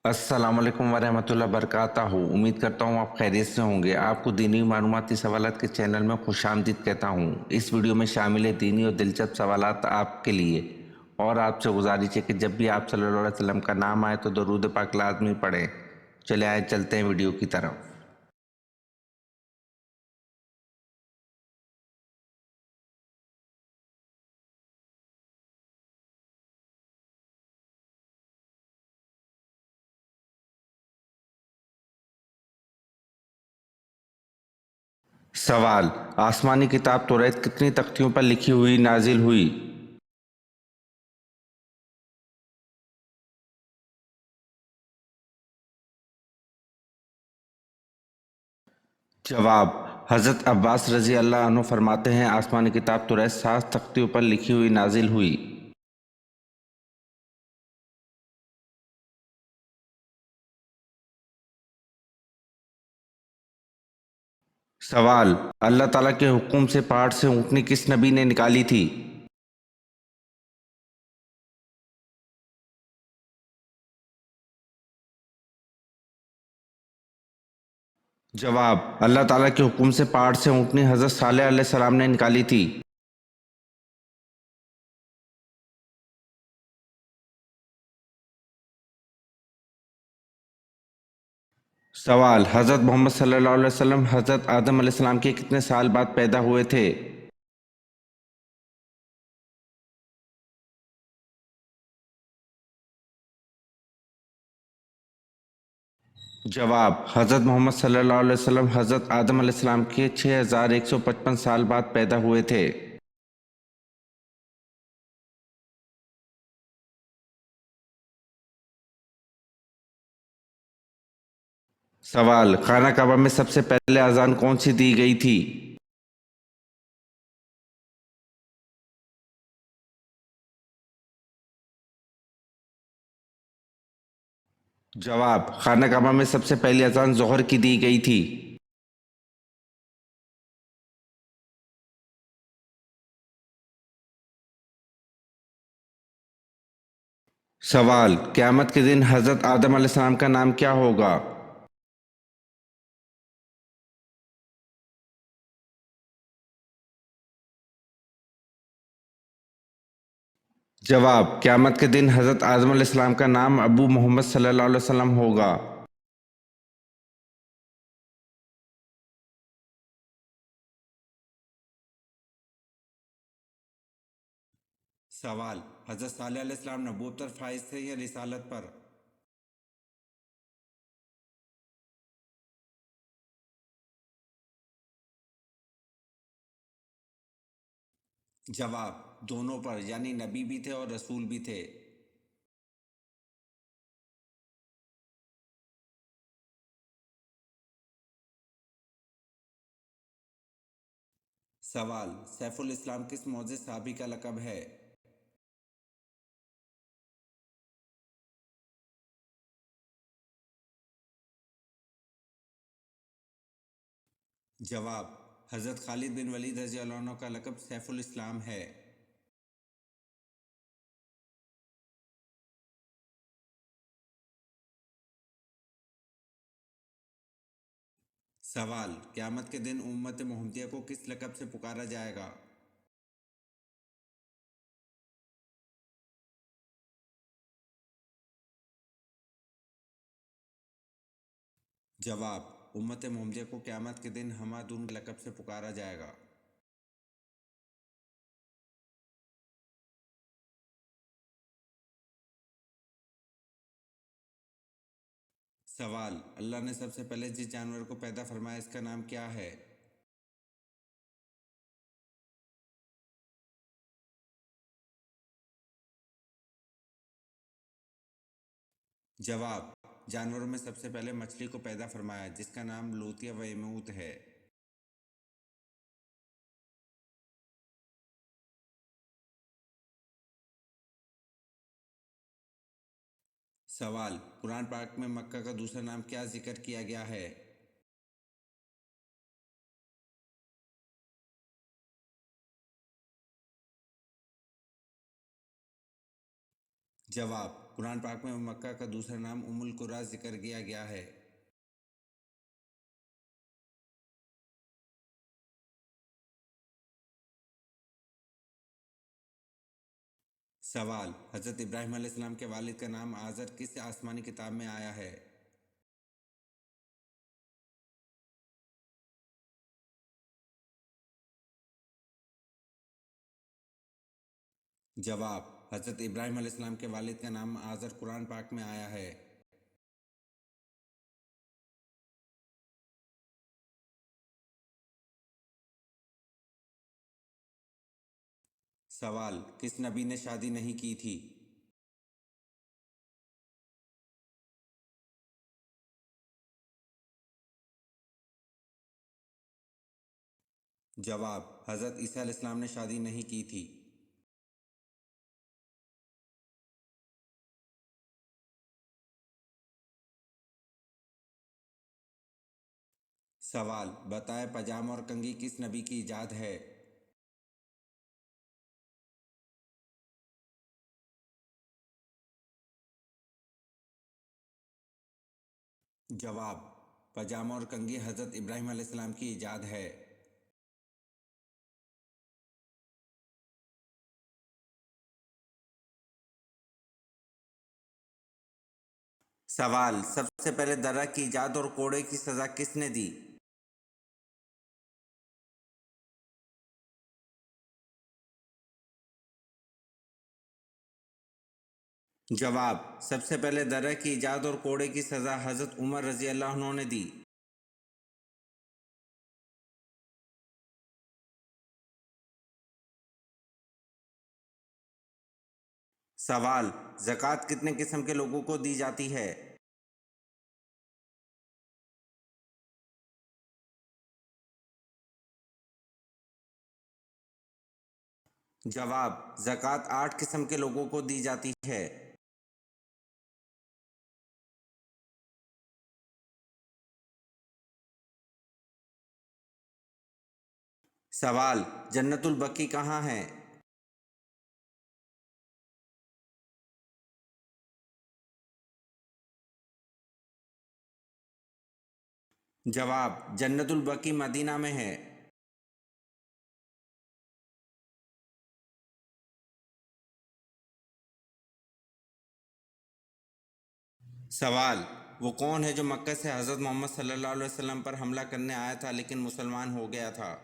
السلام علیکم ورحمۃ اللہ وبرکاتہ. امید کرتا ہوں آپ خیریت سے ہوں گے. آپ کو دینی معلوماتی سوالات کے چینل میں خوش آمدید کہتا ہوں. اس ویڈیو میں شامل ہے دینی اور دلچسپ سوالات آپ کے لیے، اور آپ سے گزارش ہے کہ جب بھی آپ صلی اللہ علیہ وسلم کا نام آئے تو درود پاک لازمی پڑھیں. چلے آئے چلتے ہیں ویڈیو کی طرف. سوال: آسمانی کتاب توریت کتنی تختیوں پر لکھی ہوئی نازل ہوئی؟ جواب: حضرت عباس رضی اللہ عنہ فرماتے ہیں آسمانی کتاب توریت 7 تختیوں پر لکھی ہوئی نازل ہوئی. سوال: اللہ تعالیٰ کے حکم سے پہاڑ سے اونٹنی کس نبی نے نکالی تھی؟ جواب: اللہ تعالیٰ کے حکم سے پہاڑ سے اونٹنی حضرت صالح علیہ السلام نے نکالی تھی. سوال: حضرت محمد صلی اللہ علیہ وسلم حضرت آدم علیہ السلام کے کتنے سال بعد پیدا ہوئے تھے؟ جواب: حضرت محمد صلی اللہ علیہ وسلم حضرت آدم علیہ السلام کے 6155 سال بعد پیدا ہوئے تھے. سوال: خانہ کعبہ میں سب سے پہلے اذان کون سی دی گئی تھی؟ جواب: خانہ کعبہ میں سب سے پہلی اذان ظہر کی دی گئی تھی. سوال: قیامت کے دن حضرت آدم علیہ السلام کا نام کیا ہوگا؟ جواب: قیامت کے دن حضرت آدم علیہ السلام کا نام ابو محمد صلی اللہ علیہ وسلم ہوگا. سوال: حضرت صالح علیہ السلام نبوت پر فائز تھے یا رسالت پر؟ جواب: دونوں پر، یعنی نبی بھی تھے اور رسول بھی تھے. سوال: سیف الاسلام کس معزز صحابی کا لقب ہے؟ جواب: حضرت خالد بن ولید رضی اللہ عنہ کا لقب سیف الاسلام ہے. سوال: قیامت کے دن امت محمدیہ کو کس لقب سے پکارا جائے گا؟ جواب: امت محمدیہ کو قیامت کے دن حمادون کے لقب سے پکارا جائے گا. سوال: اللہ نے سب سے پہلے جس جانور کو پیدا فرمایا اس کا نام کیا ہے؟ جواب: جانوروں میں سب سے پہلے مچھلی کو پیدا فرمایا جس کا نام لوتیہ و یموت ہے. سوال: قرآن پاک میں مکہ کا دوسرا نام کیا ذکر کیا گیا ہے؟ جواب: قرآن پاک میں مکہ کا دوسرا نام ام القریٰ ذکر کیا گیا ہے۔ سوال: حضرت ابراہیم علیہ السلام کے والد کا نام آزر کس آسمانی کتاب میں آیا ہے؟ جواب: حضرت ابراہیم علیہ السلام کے والد کا نام آزر قرآن پاک میں آیا ہے۔ سوال: کس نبی نے شادی نہیں کی تھی؟ جواب: حضرت عیسیٰ علیہ السلام نے شادی نہیں کی تھی۔ سوال: بتائیں پاجامہ اور کنگھی کس نبی کی ایجاد ہے؟ جواب: پاجامہ اور کنگھی حضرت ابراہیم علیہ السلام کی ایجاد ہے۔ سوال: سب سے پہلے درہ کی ایجاد اور کوڑے کی سزا کس نے دی؟ جواب: سب سے پہلے درہ کی ایجاد اور کوڑے کی سزا حضرت عمر رضی اللہ عنہ نے دی۔ سوال: زکوٰۃ کتنے قسم کے لوگوں کو دی جاتی ہے؟ جواب: زکوٰۃ 8 قسم کے لوگوں کو دی جاتی ہے۔ سوال: جنت البقیع کہاں ہے؟ جواب: جنت البقیع مدینہ میں ہے۔ سوال: وہ کون ہے جو مکہ سے حضرت محمد صلی اللہ علیہ وسلم پر حملہ کرنے آیا تھا لیکن مسلمان ہو گیا تھا؟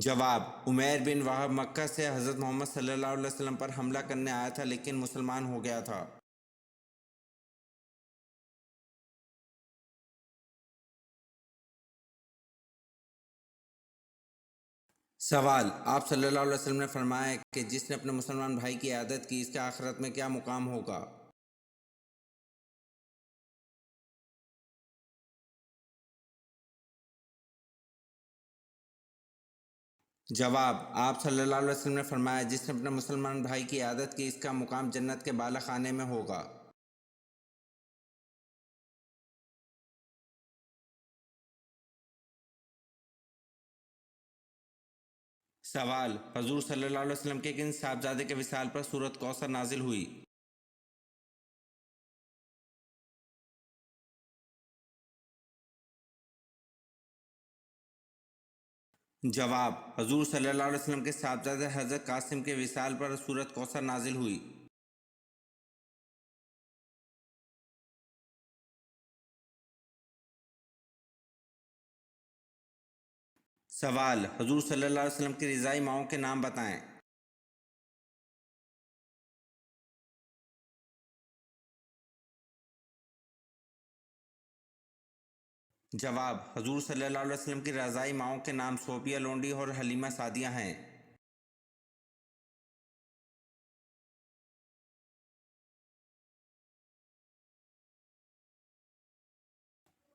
جواب: عمیر بن وہب مکہ سے حضرت محمد صلی اللہ علیہ وسلم پر حملہ کرنے آیا تھا لیکن مسلمان ہو گیا تھا۔ سوال: آپ صلی اللہ علیہ وسلم نے فرمایا کہ جس نے اپنے مسلمان بھائی کی عیادت کی اس کے آخرت میں کیا مقام ہوگا؟ جواب: آپ صلی اللہ علیہ وسلم نے فرمایا جس نے اپنے مسلمان بھائی کی عیادت کی اس کا مقام جنت کے بالا خانے میں ہوگا۔ سوال: حضور صلی اللہ علیہ وسلم کے کن صاحبزادے کے وصال پر سورۃ کوثر نازل ہوئی؟ جواب: حضور صلی اللہ علیہ وسلم کے صاحبزادے حضرت قاسم کے وصال پر سورۃ کوثر نازل ہوئی۔ سوال: حضور صلی اللہ علیہ وسلم کی رضائی ماؤں کے نام بتائیں۔ جواب: حضور صلی اللہ علیہ وسلم کی رضائی ماؤں کے نام صوفیہ لونڈی اور حلیمہ سعدیہ ہیں۔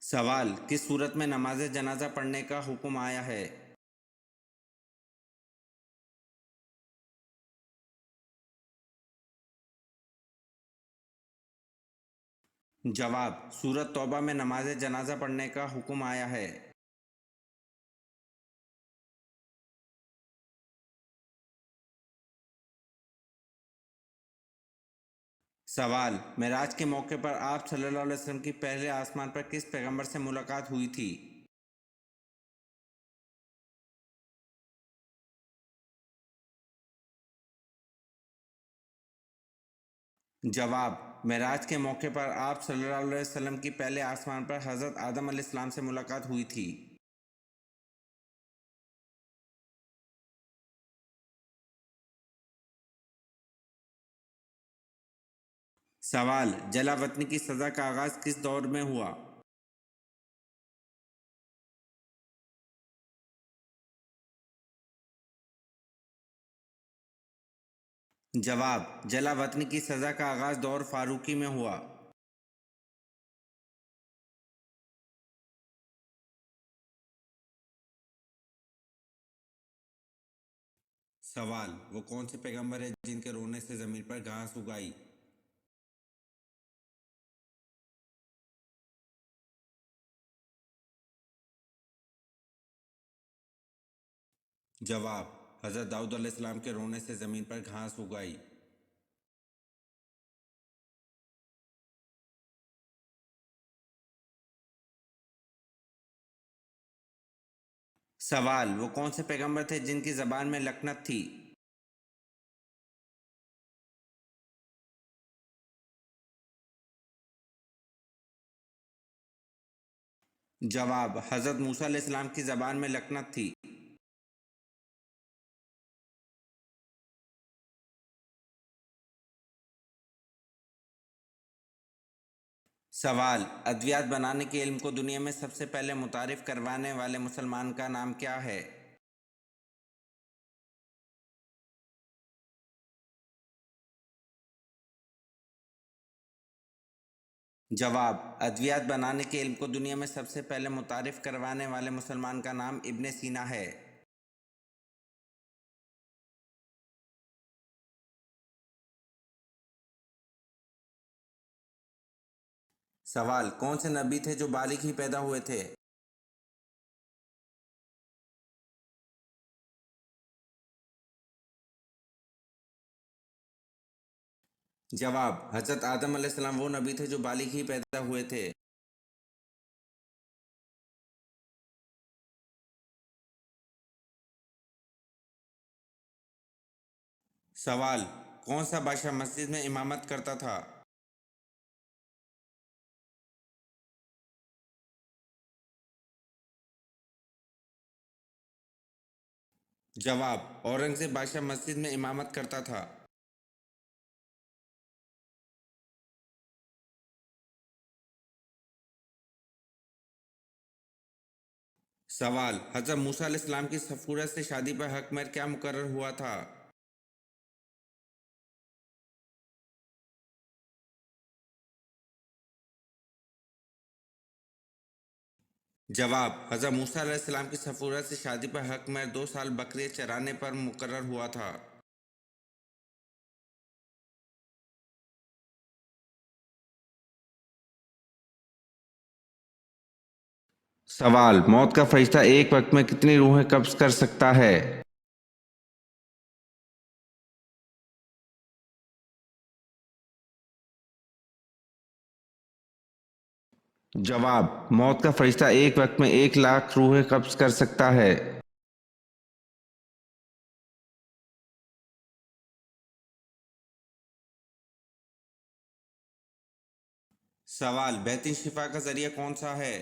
سوال: کس صورت میں نماز جنازہ پڑھنے کا حکم آیا ہے؟ جواب: سورۃ توبہ میں نماز جنازہ پڑھنے کا حکم آیا ہے۔ سوال: معراج کے موقع پر آپ صلی اللہ علیہ وسلم کی پہلے آسمان پر کس پیغمبر سے ملاقات ہوئی تھی؟ جواب: معراج کے موقع پر آپ صلی اللہ علیہ وسلم کی پہلے آسمان پر حضرت آدم علیہ السلام سے ملاقات ہوئی تھی۔ سوال: جلا وطنی کی سزا کا آغاز کس دور میں ہوا؟ جواب: جلا وطنی کی سزا کا آغاز دور فاروقی میں ہوا۔ سوال: وہ کون سے پیغمبر ہیں جن کے رونے سے زمین پر گھاس اگائی؟ جواب: حضرت داؤد علیہ السلام کے رونے سے زمین پر گھاس اگائی۔ سوال: وہ کون سے پیغمبر تھے جن کی زبان میں لکنت تھی؟ جواب: حضرت موسیٰ علیہ السلام کی زبان میں لکنت تھی۔ سوال: ادویات بنانے کے علم کو دنیا میں سب سے پہلے متعارف کروانے والے مسلمان کا نام کیا ہے؟ جواب: ادویات بنانے کے علم کو دنیا میں سب سے پہلے متعارف کروانے والے مسلمان کا نام ابن سینا ہے۔ سوال: کون سے نبی تھے جو بالغ ہی پیدا ہوئے تھے؟ جواب: حضرت آدم علیہ السلام وہ نبی تھے جو بالغ ہی پیدا ہوئے تھے۔ سوال: کون سا بادشاہ مسجد میں امامت کرتا تھا؟ جواب: اورنگزیب بادشاہ مسجد میں امامت کرتا تھا۔ سوال: حضرت موسیٰ علیہ السلام کی صفورت سے شادی پر حق مہر کیا مقرر ہوا تھا؟ جواب: حضرت موسیٰ علیہ السلام کی صفورت سے شادی پر حق مہر 2 سال بکریاں چرانے پر مقرر ہوا تھا۔ سوال: موت کا فرشتہ ایک وقت میں کتنی روحیں قبض کر سکتا ہے؟ جواب: موت کا فرشتہ ایک وقت میں 1,00,000 روحیں قبض کر سکتا ہے۔ سوال: بہترین شفا کا ذریعہ کون سا ہے؟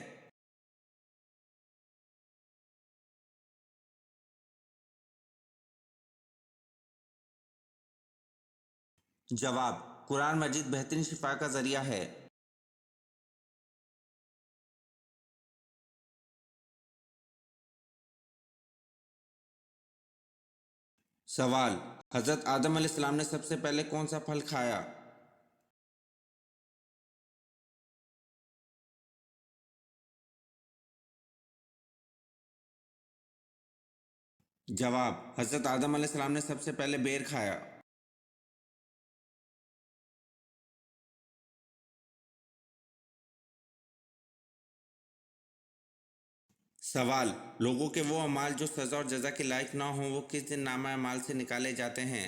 جواب: قرآن مجید بہترین شفا کا ذریعہ ہے۔ سوال: حضرت آدم علیہ السلام نے سب سے پہلے کون سا پھل کھایا؟ جواب: حضرت آدم علیہ السلام نے سب سے پہلے بیر کھایا۔ سوال: لوگوں کے وہ اعمال جو سزا اور جزا کے لائق نہ ہوں وہ کس دن نامہ اعمال سے نکالے جاتے ہیں؟